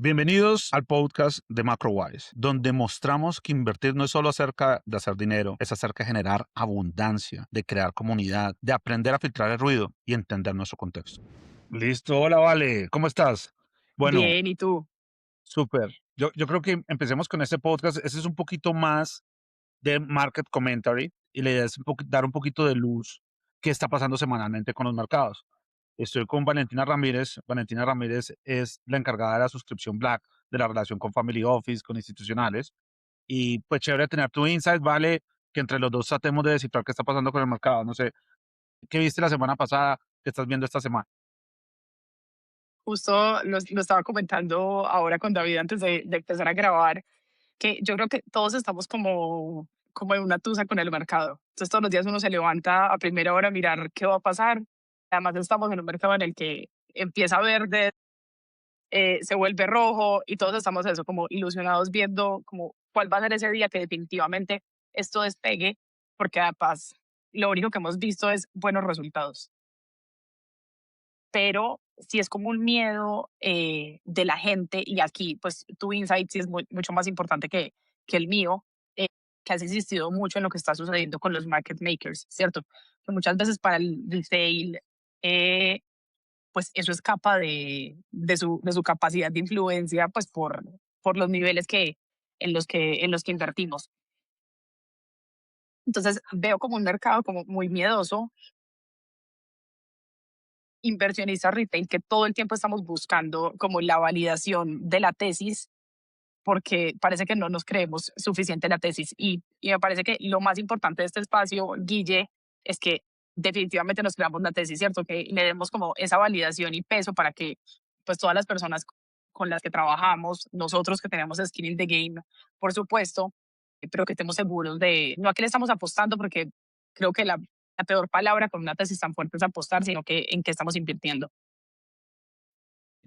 Bienvenidos al podcast de MacroWise, donde mostramos que invertir no es solo acerca de hacer dinero, es acerca de generar abundancia, de crear comunidad, de aprender a filtrar el ruido y entender nuestro contexto. Listo, hola, Vale, ¿cómo estás? Bueno, Bien, ¿y tú? súper. Yo creo que empecemos con este podcast. Este es un poquito más de market commentary y la idea es dar un poquito de luz qué está pasando semanalmente con los mercados. Estoy con Valentina Ramírez. Valentina Ramírez es la encargada de la suscripción Black, de la relación con Family Office, con institucionales. Y pues chévere tener tu insight, vale, que entre los dos tratemos de descifrar qué está pasando con el mercado. No sé, ¿qué viste la semana pasada? ¿Qué estás viendo esta semana? Justo lo estaba comentando ahora con David antes de empezar a grabar, que yo creo que todos estamos como en una tusa con el mercado. Entonces todos los días uno se levanta a primera hora a mirar qué va a pasar. Además estamos en un mercado en el que empieza verde, se vuelve rojo y todos estamos eso, como ilusionados viendo como cuál va a ser ese día que definitivamente esto despegue, porque además lo único que hemos visto es buenos resultados. Pero si es como un miedo de la gente, y aquí pues tu insight sí es mucho más importante que el mío, eh, que has insistido mucho en lo que está sucediendo con los market makers, ¿cierto? Que muchas veces para el retail, eh, pues eso escapa de su capacidad de influencia, pues por los niveles en los que invertimos. Entonces veo como un mercado como muy miedoso, inversionistas retail que todo el tiempo estamos buscando como la validación de la tesis porque parece que no nos creemos suficiente la tesis. Y me parece que lo más importante de este espacio, Guille, es que definitivamente nos creamos la tesis, ¿cierto? Que le demos como esa validación y peso para que pues todas las personas con las que trabajamos, nosotros que tenemos skin in the game, por supuesto, pero que estemos seguros de, no a qué le estamos apostando, porque creo que la peor palabra con una tesis tan fuerte es apostar, sino que en qué estamos invirtiendo.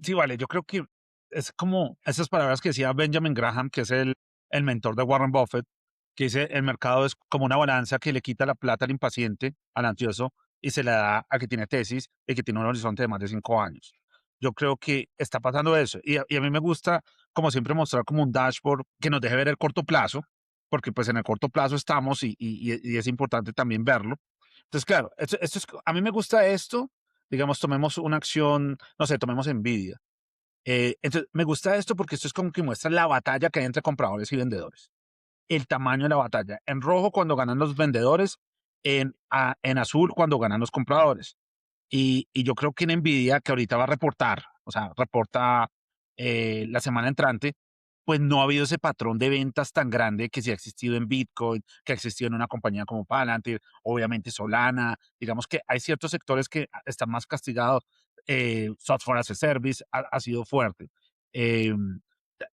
Sí, vale, yo creo que es como esas palabras que decía Benjamin Graham, que es el mentor de Warren Buffett, que dice, el mercado es como una balanza que le quita la plata al impaciente, al ansioso, y se la da al que tiene tesis y que tiene un horizonte de más de 5 años. Yo creo que está pasando eso. Y a mí me gusta, como siempre, mostrar como un dashboard que nos deje ver el corto plazo, porque pues en el corto plazo estamos y es importante también verlo. Entonces, claro, a mí me gusta esto. Digamos, tomemos una acción, no sé, tomemos Nvidia. Entonces, me gusta esto porque esto es como que muestra la batalla que hay entre compradores y vendedores. El tamaño de la batalla. En rojo cuando ganan los vendedores, en azul cuando ganan los compradores. Y yo creo que en Nvidia, que ahorita va a reportar, o sea, reporta la semana entrante, pues no ha habido ese patrón de ventas tan grande que sí ha existido en Bitcoin, que ha existido en una compañía como Palantir, obviamente Solana. Digamos que hay ciertos sectores que están más castigados. Software as a Service ha sido fuerte. Eh,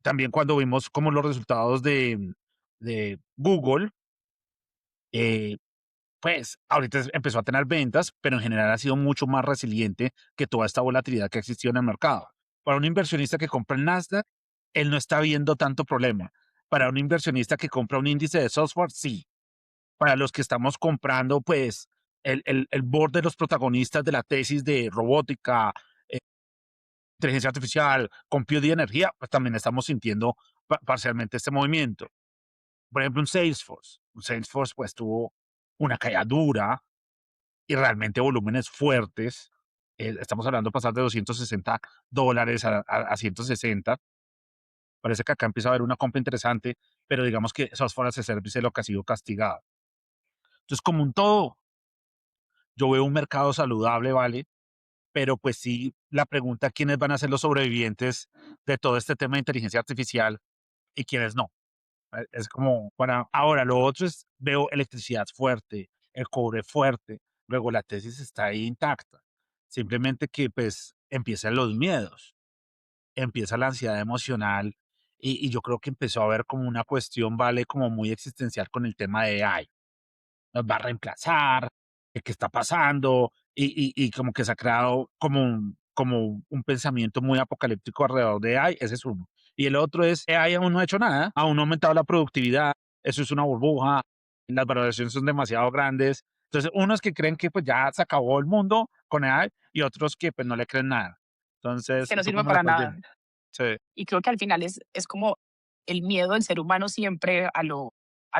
También cuando vimos como los resultados de Google, eh, pues ahorita empezó a tener ventas, pero en general ha sido mucho más resiliente que toda esta volatilidad que ha existido en el mercado. Para un inversionista que compra el Nasdaq, él no está viendo tanto problema. Para un inversionista que compra un índice de software, sí. Para los que estamos comprando, pues, el board de los protagonistas de la tesis de robótica, eh, inteligencia artificial, compute y energía, pues también estamos sintiendo parcialmente este movimiento. Por ejemplo, un Salesforce. Un Salesforce, pues, tuvo una caída dura, y realmente volúmenes fuertes. Estamos hablando de pasar de $260 a 160. Parece que acá empieza a haber una compra interesante, pero digamos que Software as a Service es lo que ha sido castigado. Entonces, como un todo, yo veo un mercado saludable, ¿vale? Pero pues sí, la pregunta, ¿quiénes van a ser los sobrevivientes de todo este tema de inteligencia artificial y quiénes no? Es como para ahora, lo otro es, veo electricidad fuerte, el cobre fuerte, luego la tesis está ahí intacta. Simplemente que pues empiezan los miedos, empieza la ansiedad emocional y yo creo que empezó a haber como una cuestión, vale, como muy existencial con el tema de AI. Nos va a reemplazar, qué está pasando y como que se ha creado como un pensamiento muy apocalíptico alrededor de AI. Ese es uno. Y el otro es, AI aún no ha hecho nada, aún no ha aumentado la productividad, eso es una burbuja, las valoraciones son demasiado grandes. Entonces, unos que creen que pues ya se acabó el mundo con AI y otros que pues no le creen nada. Entonces, Que no ¿tú sirve cómo la para estás nada. viendo? Sí. Y creo que al final es como el miedo del ser humano siempre a lo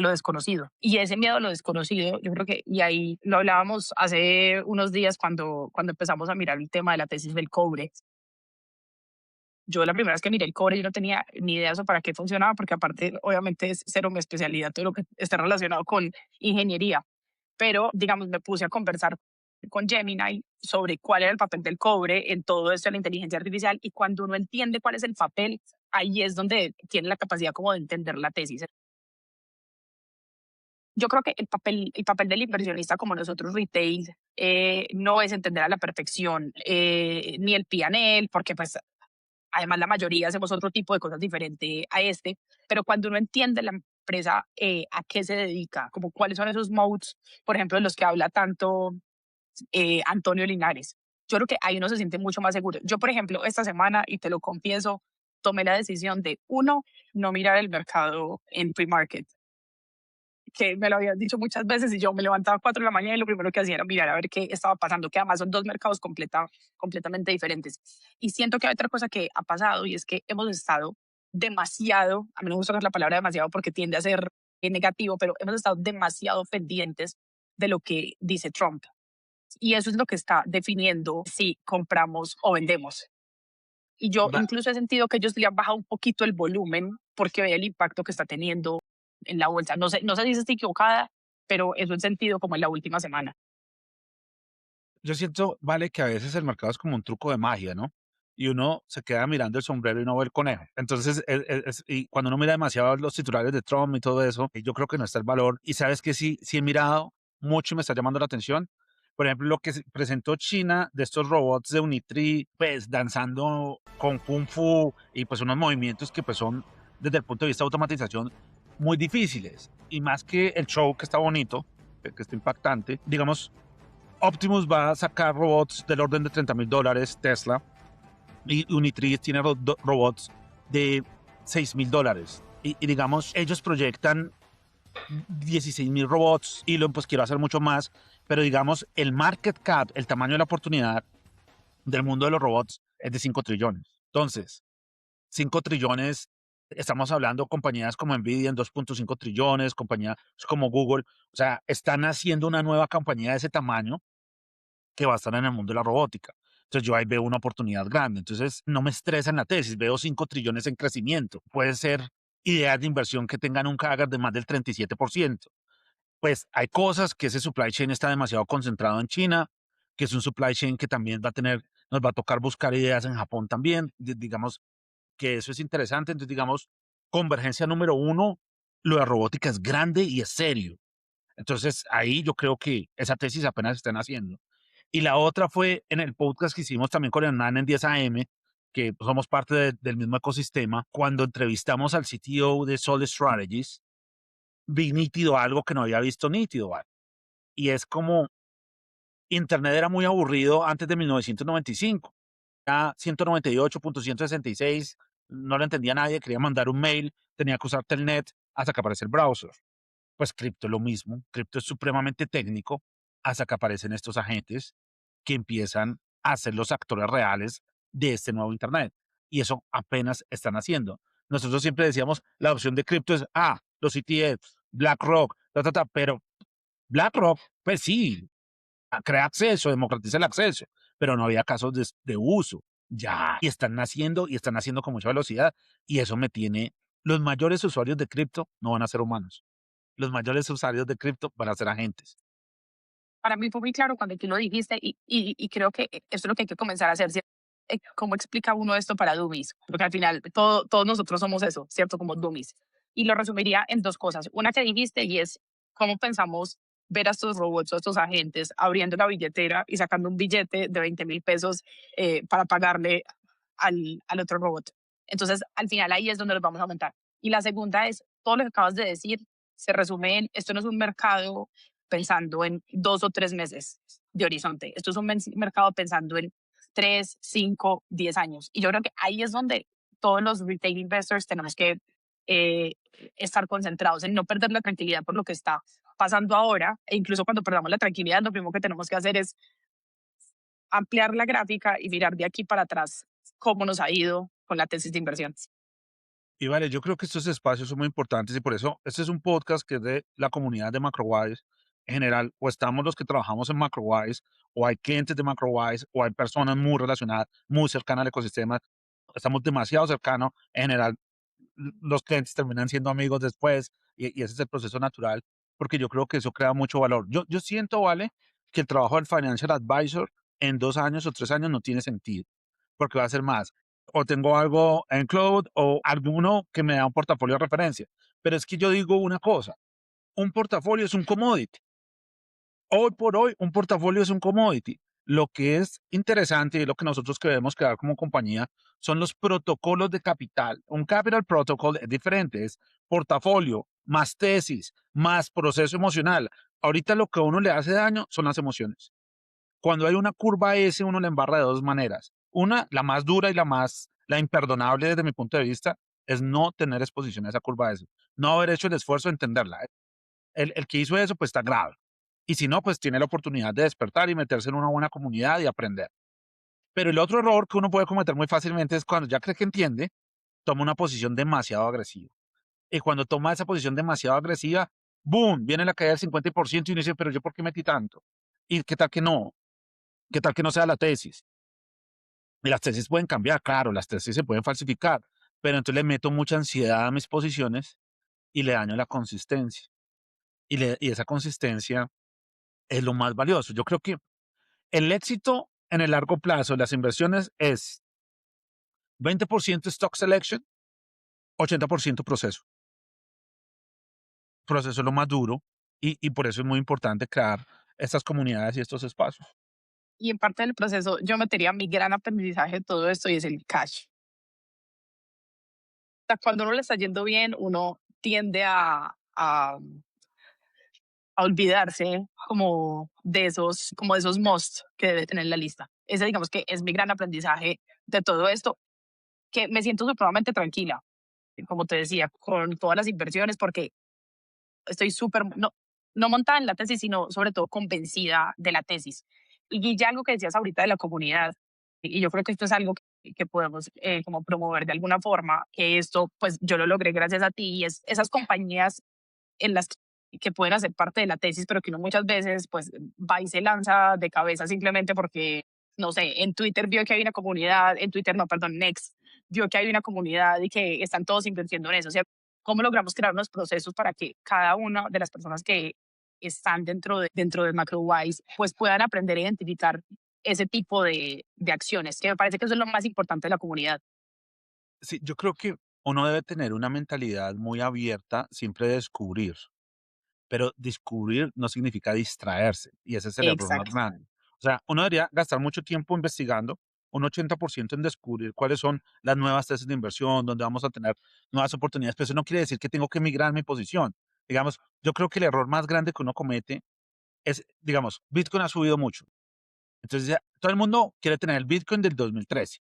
desconocido. Y ese miedo a lo desconocido, yo creo que, y ahí lo hablábamos hace unos días cuando empezamos a mirar el tema de la tesis del cobre. Yo la primera vez que miré el cobre, yo no tenía ni idea de eso para qué funcionaba, porque aparte, obviamente, es cero mi especialidad, todo lo que esté relacionado con ingeniería. Pero, digamos, me puse a conversar con Gemini sobre cuál era el papel del cobre en todo esto de la inteligencia artificial, y cuando uno entiende cuál es el papel, ahí es donde tiene la capacidad como de entender la tesis. Yo creo que el papel del inversionista como nosotros retail no es entender a la perfección ni el P&L, porque pues además la mayoría hacemos otro tipo de cosas diferente a este, pero cuando uno entiende la empresa a qué se dedica, como cuáles son esos modes, por ejemplo, de los que habla tanto Antonio Linares, yo creo que ahí uno se siente mucho más seguro. Yo, por ejemplo, esta semana, y te lo confieso, tomé la decisión de, uno, no mirar el mercado en pre-market, que me lo habían dicho muchas veces y yo me levantaba a 4 de la mañana y lo primero que hacía era mirar a ver qué estaba pasando, que además son dos mercados completamente diferentes. Y siento que hay otra cosa que ha pasado y es que hemos estado demasiado, a mí no me gusta usar la palabra demasiado porque tiende a ser negativo, pero hemos estado demasiado pendientes de lo que dice Trump. Y eso es lo que está definiendo si compramos o vendemos. Y yo Va- incluso he sentido que ellos le han bajado un poquito el volumen porque ve el impacto que está teniendo en la bolsa. No sé si estoy equivocada, pero eso he sentido como en la última semana. Yo siento, vale, que a veces el mercado es como un truco de magia, ¿no? Y uno se queda mirando el sombrero y no ve el conejo. Entonces, y cuando uno mira demasiado los titulares de Trump y todo eso, yo creo que no está el valor. Y sabes que sí he mirado mucho y me está llamando la atención. Por ejemplo, lo que presentó China de estos robots de Unitree, pues danzando con Kung Fu y pues unos movimientos que pues son desde el punto de vista de automatización muy difíciles. Y más que el show que está bonito, que está impactante, digamos, Optimus va a sacar robots del orden de $30,000, Tesla, y Unitree tiene robots de $6,000. Y digamos, ellos proyectan 16,000 robots. Elon pues quiere hacer mucho más, pero digamos, el market cap, el tamaño de la oportunidad del mundo de los robots es de 5 trillones. Entonces, 5 trillones, estamos hablando compañías como Nvidia en 2,5 trillones, compañías como Google, o sea, están haciendo una nueva compañía de ese tamaño que va a estar en el mundo de la robótica. Entonces yo ahí veo una oportunidad grande. Entonces no me estresa en la tesis, veo 5 trillones en crecimiento. Puede ser ideas de inversión que tengan un CAGR de más del 37%. Pues hay cosas que ese supply chain está demasiado concentrado en China, que es un supply chain que también nos va a tocar buscar ideas en Japón también. Digamos que eso es interesante. Entonces, digamos, convergencia número uno, lo de robótica es grande y es serio. Entonces, ahí yo creo que esa tesis apenas están haciendo. Y la otra fue en el podcast que hicimos también con Hernán en 10 AM, que somos parte del mismo ecosistema. Cuando entrevistamos al CTO de Solid Strategies, vi nítido algo que no había visto nítido, ¿vale? Y es como Internet era muy aburrido antes de 1995. Ya 198.166, no lo entendía nadie, quería mandar un mail, tenía que usar Telnet hasta que aparece el browser. Pues cripto es lo mismo, cripto es supremamente técnico hasta que aparecen estos agentes que empiezan a ser los actores reales de este nuevo Internet. Y eso apenas están haciendo. Nosotros siempre decíamos, la opción de cripto es, los ETFs, BlackRock, pero BlackRock, pues sí, crea acceso, democratiza el acceso, pero no había casos de uso. Ya, y están naciendo con mucha velocidad, y eso me tiene, los mayores usuarios de cripto no van a ser humanos, los mayores usuarios de cripto van a ser agentes. Para mí fue muy claro cuando tú lo dijiste y creo que esto es lo que hay que comenzar a hacer. ¿Cómo explica uno esto para dummies? Porque al final todos nosotros somos eso, ¿cierto? Como dummies. Y lo resumiría en dos cosas. Una que dijiste y es cómo pensamos ver a estos robots o estos agentes abriendo la billetera y sacando un billete de 20,000 pesos para pagarle al otro robot. Entonces, al final ahí es donde los vamos a aumentar. Y la segunda es, todo lo que acabas de decir se resume en, esto no es un mercado pensando en 2 o 3 meses de horizonte. Esto es un mercado pensando en 3, 5, 10 años. Y yo creo que ahí es donde todos los retail investors tenemos que eh, estar concentrados en no perder la tranquilidad por lo que está pasando ahora. E incluso cuando perdamos la tranquilidad, lo primero que tenemos que hacer es ampliar la gráfica y mirar de aquí para atrás cómo nos ha ido con la tesis de inversión. Y vale, yo creo que estos espacios son muy importantes y por eso este es un podcast que es de la comunidad de MacroWise en general, o estamos los que trabajamos en MacroWise, o hay clientes de MacroWise, o hay personas muy relacionadas, muy cercanas al ecosistema. Estamos demasiado cercanos. En general, los clientes terminan siendo amigos después y ese es el proceso natural, porque yo creo que eso crea mucho valor. Yo siento, Vale, que el trabajo del financial advisor en 2 años o 3 años no tiene sentido, porque va a ser más. O tengo algo en cloud o alguno que me da un portafolio de referencia. Pero es que yo digo una cosa, un portafolio es un commodity. Hoy por hoy, un portafolio es un commodity. Lo que es interesante y lo que nosotros queremos crear como compañía son los protocolos de capital. Un capital protocol es diferente, es portafolio, más tesis, más proceso emocional. Ahorita lo que a uno le hace daño son las emociones. Cuando hay una curva S, uno la embarra de dos maneras. Una, la más dura y la imperdonable desde mi punto de vista, es no tener exposición a esa curva S. No haber hecho el esfuerzo de entenderla. El que hizo eso, pues está grave. Y si no, pues tiene la oportunidad de despertar y meterse en una buena comunidad y aprender. Pero el otro error que uno puede cometer muy fácilmente es cuando ya cree que entiende, toma una posición demasiado agresiva. Y cuando toma esa posición demasiado agresiva, ¡boom! Viene la caída del 50% y uno dice, pero yo por qué metí tanto. ¿Y qué tal que no? ¿Qué tal que no sea la tesis? Y las tesis pueden cambiar, claro, las tesis se pueden falsificar, pero entonces le meto mucha ansiedad a mis posiciones y le daño la consistencia. Y esa consistencia es lo más valioso. Yo creo que el éxito en el largo plazo de las inversiones es 20% stock selection, 80% proceso. Proceso es lo más duro y por eso es muy importante crear estas comunidades y estos espacios. Y en parte del proceso, yo metería mi gran aprendizaje de todo esto y es el cash. O sea, cuando uno le está yendo bien, uno tiende a olvidarse como de esos must que debe tener la lista. Ese digamos que es mi gran aprendizaje de todo esto, que me siento supremamente tranquila, como te decía, con todas las inversiones, porque estoy súper, no montada en la tesis, sino sobre todo convencida de la tesis. Y ya algo que decías ahorita de la comunidad, y yo creo que esto es algo que podemos como promover de alguna forma, que esto pues yo lo logré gracias a ti, y es esas compañías en las que pueden hacer parte de la tesis, pero que uno muchas veces pues va y se lanza de cabeza simplemente porque, no sé, en Twitter vio que hay una comunidad, en Twitter no, perdón, Next, vio que hay una comunidad y que están todos invirtiendo en eso. O sea, ¿cómo logramos crear unos procesos para que cada una de las personas que están dentro de MacroWise pues puedan aprender a identificar ese tipo de acciones, que me parece que eso es lo más importante de la comunidad? Sí, yo creo que uno debe tener una mentalidad muy abierta, siempre de descubrir, pero descubrir no significa distraerse y ese es el error más Exacto. grande. O sea, uno debería gastar mucho tiempo investigando, un 80% en descubrir cuáles son las nuevas tesis de inversión, donde vamos a tener nuevas oportunidades, pero eso no quiere decir que tengo que migrar mi posición. Digamos, yo creo que el error más grande que uno comete es, digamos, Bitcoin ha subido mucho. Entonces, ya, todo el mundo quiere tener el Bitcoin del 2013,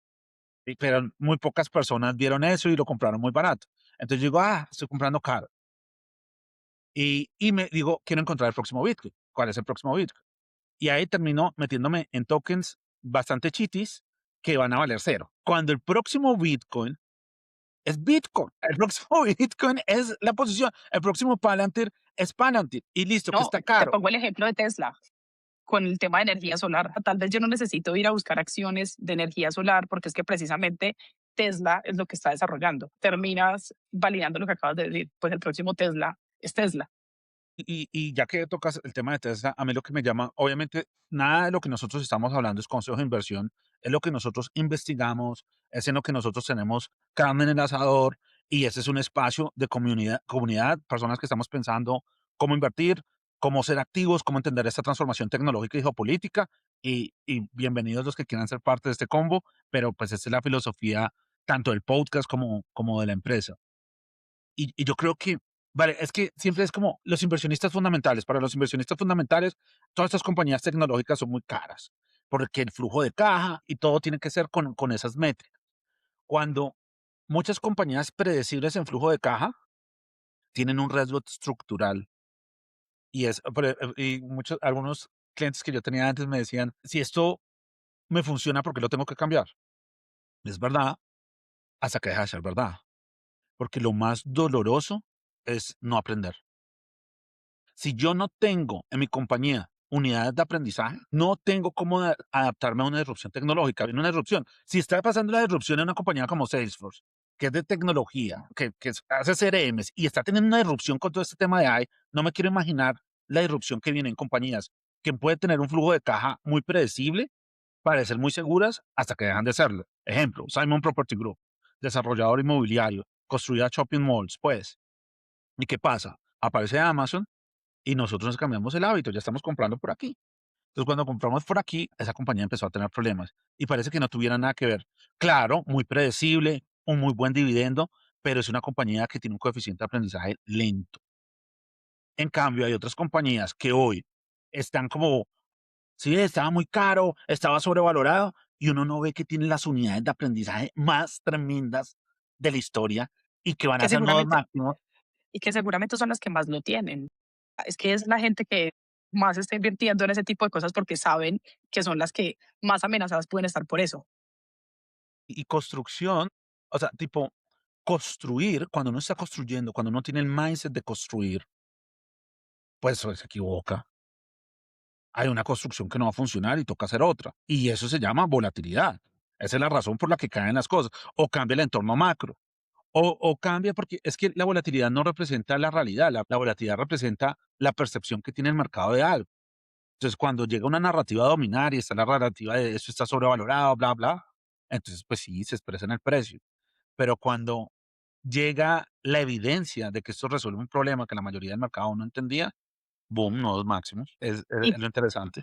pero muy pocas personas vieron eso y lo compraron muy barato. Entonces yo digo, estoy comprando caro. Y me digo, quiero encontrar el próximo Bitcoin. ¿Cuál es el próximo Bitcoin? Y ahí termino metiéndome en tokens bastante chitis que van a valer cero. Cuando el próximo Bitcoin es Bitcoin, el próximo Bitcoin es la posición, el próximo Palantir es Palantir y listo, que No, está te caro. pongo el ejemplo de Tesla con el tema de energía solar. Tal vez yo no necesito ir a buscar acciones de energía solar porque es que precisamente Tesla es lo que está desarrollando. Terminas validando lo que acabas de decir, pues el próximo Tesla es Tesla. Y ya que tocas el tema de Tesla, a mí lo que me llama, obviamente, nada de lo que nosotros estamos hablando es consejo de inversión, es lo que nosotros investigamos, es en lo que nosotros tenemos carne en el asador y ese es un espacio de comunidad, personas que estamos pensando cómo invertir, cómo ser activos, cómo entender esta transformación tecnológica y geopolítica y bienvenidos los que quieran ser parte de este combo, pero pues esta es la filosofía tanto del podcast como de la empresa. Y yo creo que, vale, es que siempre es como los inversionistas fundamentales. Para los inversionistas fundamentales, todas estas compañías tecnológicas son muy caras, porque el flujo de caja y todo tiene que ser con esas métricas. Cuando muchas compañías predecibles en flujo de caja tienen un riesgo estructural y algunos clientes que yo tenía antes me decían, si esto me funciona, ¿por qué lo tengo que cambiar? Es verdad, hasta que deja de ser verdad, porque lo más doloroso es no aprender. Si yo no tengo en mi compañía unidades de aprendizaje, no tengo cómo adaptarme a una disrupción tecnológica. Viene una disrupción. Si está pasando la disrupción en una compañía como Salesforce, que es de tecnología, hace CRMs y está teniendo una disrupción con todo este tema de AI, no me quiero imaginar la disrupción que viene en compañías que puede tener un flujo de caja muy predecible, parecer muy seguras, hasta que dejan de serlo. Ejemplo, Simon Property Group, desarrollador inmobiliario, construía shopping malls, pues. ¿Y qué pasa? Aparece Amazon y nosotros nos cambiamos el hábito, ya estamos comprando por aquí. Entonces, cuando compramos por aquí, esa compañía empezó a tener problemas y parece que no tuviera nada que ver. Claro, muy predecible, un muy buen dividendo, pero es una compañía que tiene un coeficiente de aprendizaje lento. En cambio, hay otras compañías que hoy están como, sí, estaba muy caro, estaba sobrevalorado y uno no ve que tienen las unidades de aprendizaje más tremendas de la historia y que van que a ser nuevos seguramente máximos. y que seguramente son las que más lo tienen. Es que es la gente que más está invirtiendo en ese tipo de cosas porque saben que son las que más amenazadas pueden estar por eso. Y construcción, o sea, tipo, construir, cuando uno está construyendo, cuando uno tiene el mindset de construir, pues se equivoca. Hay una construcción que no va a funcionar y toca hacer otra. Y eso se llama volatilidad. Esa es la razón por la que caen las cosas. O cambia el entorno macro. O cambia porque es que la volatilidad no representa la realidad. La volatilidad representa la percepción que tiene el mercado de algo. Entonces, cuando llega una narrativa a dominar y está la narrativa de eso está sobrevalorado, bla, bla, entonces, pues sí, se expresa en el precio. Pero cuando llega la evidencia de que esto resuelve un problema que la mayoría del mercado no entendía, boom, nuevos máximos. Y, Es lo interesante.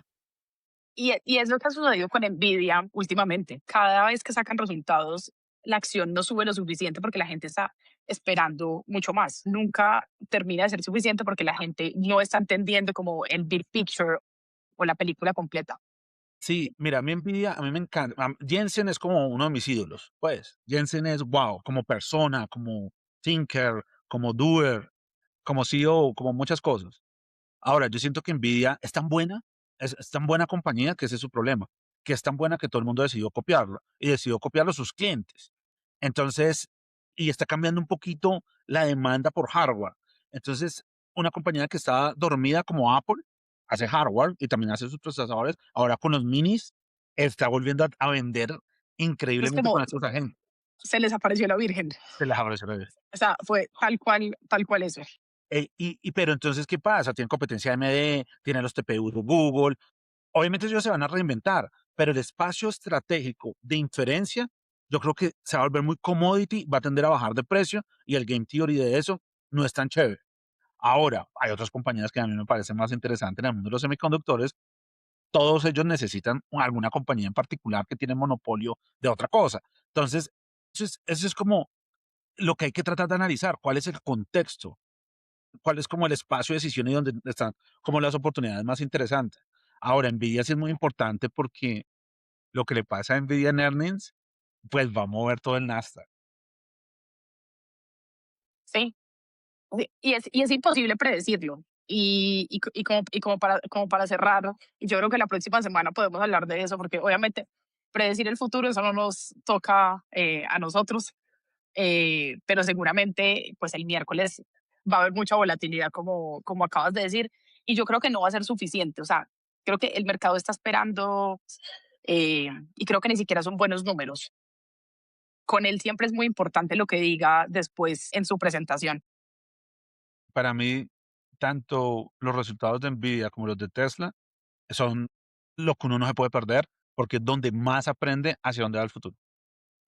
y es lo que ha sucedido con Nvidia últimamente. Cada vez que sacan resultados, la acción no sube lo suficiente porque la gente está esperando mucho más. Nunca termina de ser suficiente porque la gente no está entendiendo como el big picture o la película completa. Sí, mira, a mí Nvidia, a mí me encanta. Jensen es como uno de mis ídolos, pues. Jensen es wow, como persona, como thinker, como doer, como CEO, como muchas cosas. Ahora, yo siento que Nvidia es tan buena, es tan buena compañía que ese es su problema, que es tan buena que todo el mundo decidió copiarla y decidió copiarlo sus clientes. Entonces, y está cambiando un poquito la demanda por hardware. Entonces, una compañía que estaba dormida como Apple, hace hardware y también hace sus procesadores, ahora con los minis está volviendo a vender Es increíblemente con como estos agentes. se les apareció la Virgen. Se las abrazo. O sea, fue tal cual eso. Pero entonces, ¿qué pasa? Tienen competencia AMD, tienen los TPU de Google. Obviamente ellos se van a reinventar, pero el espacio estratégico de inferencia, yo creo que se va a volver muy commodity, va a tender a bajar de precio y el game theory de eso no es tan chévere. Ahora, hay otras compañías que a mí me parecen más interesantes en el mundo de los semiconductores. Todos ellos necesitan alguna compañía en particular que tiene monopolio de otra cosa. Entonces, eso es como lo que hay que tratar de analizar. ¿Cuál es el contexto? ¿Cuál es como el espacio de decisión y donde están como las oportunidades más interesantes? Ahora, Nvidia sí es muy importante porque lo que le pasa a Nvidia en earnings, pues va a mover todo el Nasdaq. Sí, sí, y es imposible predecirlo. Como para cerrar, y yo creo que la próxima semana podemos hablar de eso, porque obviamente predecir el futuro, eso no nos toca a nosotros, pero seguramente pues el miércoles va a haber mucha volatilidad, como acabas de decir, y yo creo que no va a ser suficiente. O sea, creo que el mercado está esperando y creo que ni siquiera son buenos números. Con él siempre es muy importante lo que diga después en su presentación. Para mí, tanto los resultados de Nvidia como los de Tesla son lo que uno no se puede perder, porque es donde más aprende hacia dónde va el futuro,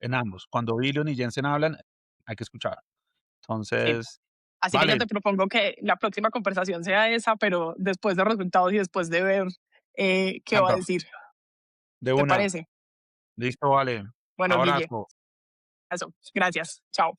en ambos. Cuando Billion y Jensen hablan, hay que escuchar. Sí. Entonces, Así que yo vale, te propongo que la próxima conversación sea esa, pero después de resultados y después de ver qué va a encantado. decir. De ¿Te una. parece? Listo, vale. Bueno, Guille, Abrazo. eso. Gracias. Chao.